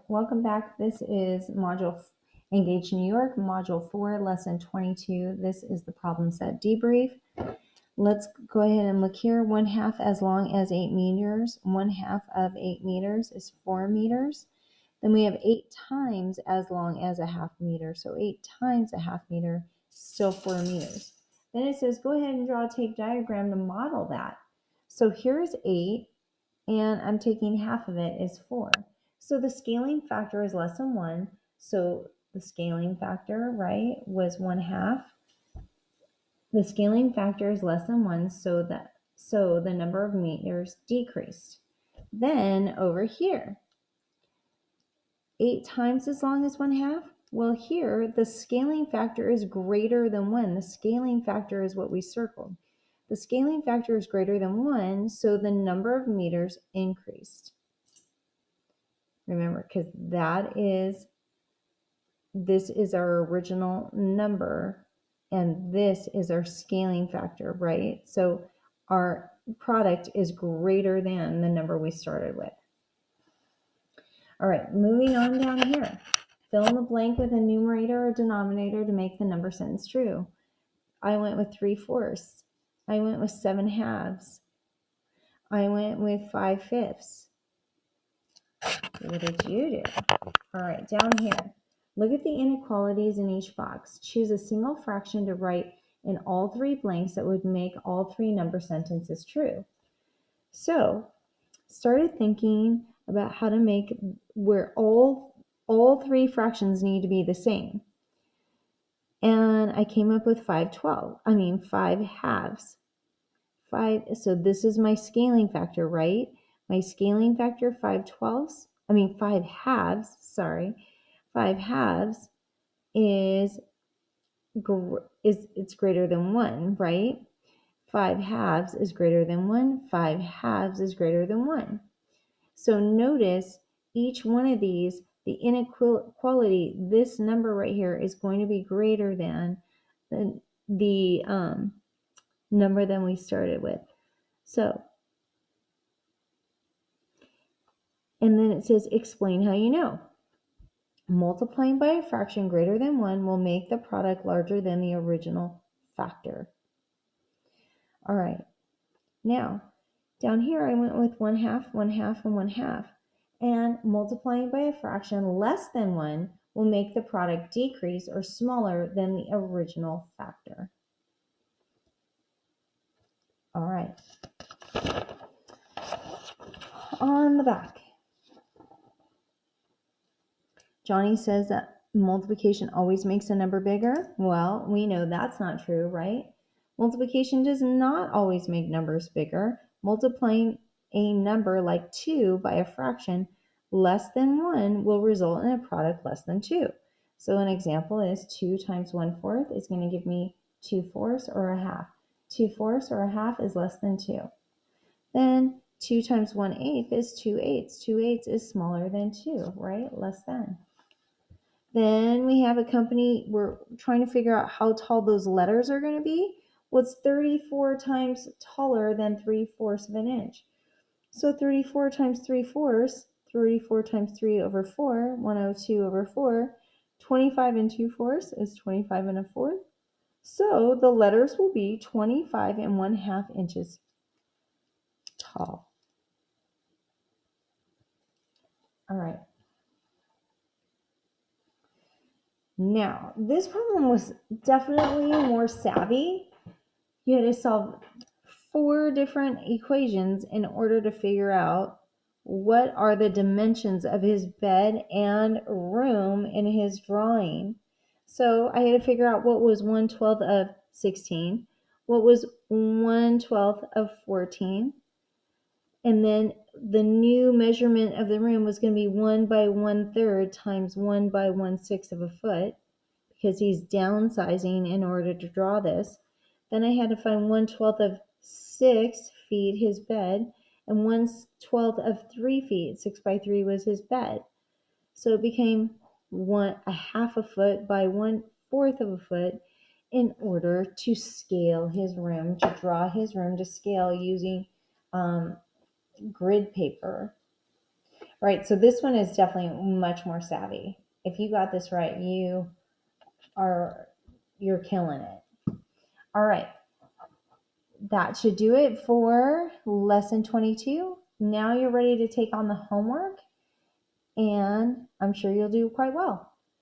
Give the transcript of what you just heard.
welcome back. This is Engage New York, Module 4, Lesson 22. This is the problem set debrief. Let's go ahead and look here. 1/2 as long as 8 meters. 1/2 of 8 meters is 4 meters. Then we have 8 times as long as a 1/2 meter. So 8 times a 1/2 meter, still 4 meters. Then it says, go ahead and draw a tape diagram to model that. So here's 8, and I'm taking half of it is 4. So the scaling factor is less than 1. So the scaling factor, right, was 1/2. The scaling factor is less than 1, so the number of meters decreased. Then over here, 8 times as long as 1/2. Well, here the scaling factor is greater than 1. The scaling factor is what we circled. The scaling factor is greater than 1, so the number of meters increased. Remember, because this is our original number, and this is our scaling factor, right? So our product is greater than the number we started with. All right, moving on down here. Fill in the blank with a numerator or denominator to make the number sentence true. I went with 3/4. I went with 7/2. I went with 5/5. What did you do? All right, down here. Look at the inequalities in each box. Choose a single fraction to write in all 3 blanks that would make all 3 number sentences true. So, started thinking about how to make where all 3 fractions need to be the same. And I came up with 5 halves. So this is my scaling factor, right? My scaling factor, 5 halves, sorry. 5 halves is it's greater than 1, right? 5 halves is greater than 1. 5 halves is greater than 1. So notice each one of these, the inequality, this number right here is going to be greater than the number than we started with. So, and then it says explain how you know. Multiplying by a fraction greater than 1 will make the product larger than the original factor. All right. Now, down here I went with 1/2, 1/2, and 1/2. And multiplying by a fraction less than 1 will make the product decrease or smaller than the original factor. All right. On the back, Johnny says that multiplication always makes a number bigger. Well, we know that's not true, right? Multiplication does not always make numbers bigger. Multiplying a number like 2 by a fraction less than 1 will result in a product less than 2. So an example is 2 times 1/4 is going to give me 2/4 or a half. 2/4 or a half is less than 2. Then 2 times 1/8 is 2/8. 2/8 is smaller than 2, right? Less than. Then we have a company, we're trying to figure out how tall those letters are going to be. Well, it's 34 times taller than 3/4 of an inch. So 34 times 3/4, 34 times 3 over 4, 102 over 4, 25 and 2/4 is 25 and a fourth. So the letters will be 25 and 1/2 inches tall. All right. Now, this problem was definitely more savvy. You had to solve 4 different equations in order to figure out what are the dimensions of his bed and room in his drawing. So I had to figure out what was 1/12 of 16, what was 1/12 of 14, and then the new measurement of the room was going to be 1 by 1/3 times 1 by 1/6 of a foot, because he's downsizing in order to draw this. Then I had to find 1/12 of 6 feet, his bed, and 1/12 of 3 feet. 6 by 3 was his bed. So it became 1/2 a foot by 1/4 of a foot in order to scale his room, to draw his room to scale using grid paper. Right, so this one is definitely much more savvy. If you got this right, you're killing it. All right, that should do it for lesson 22. Now you're ready to take on the homework, and I'm sure you'll do quite well.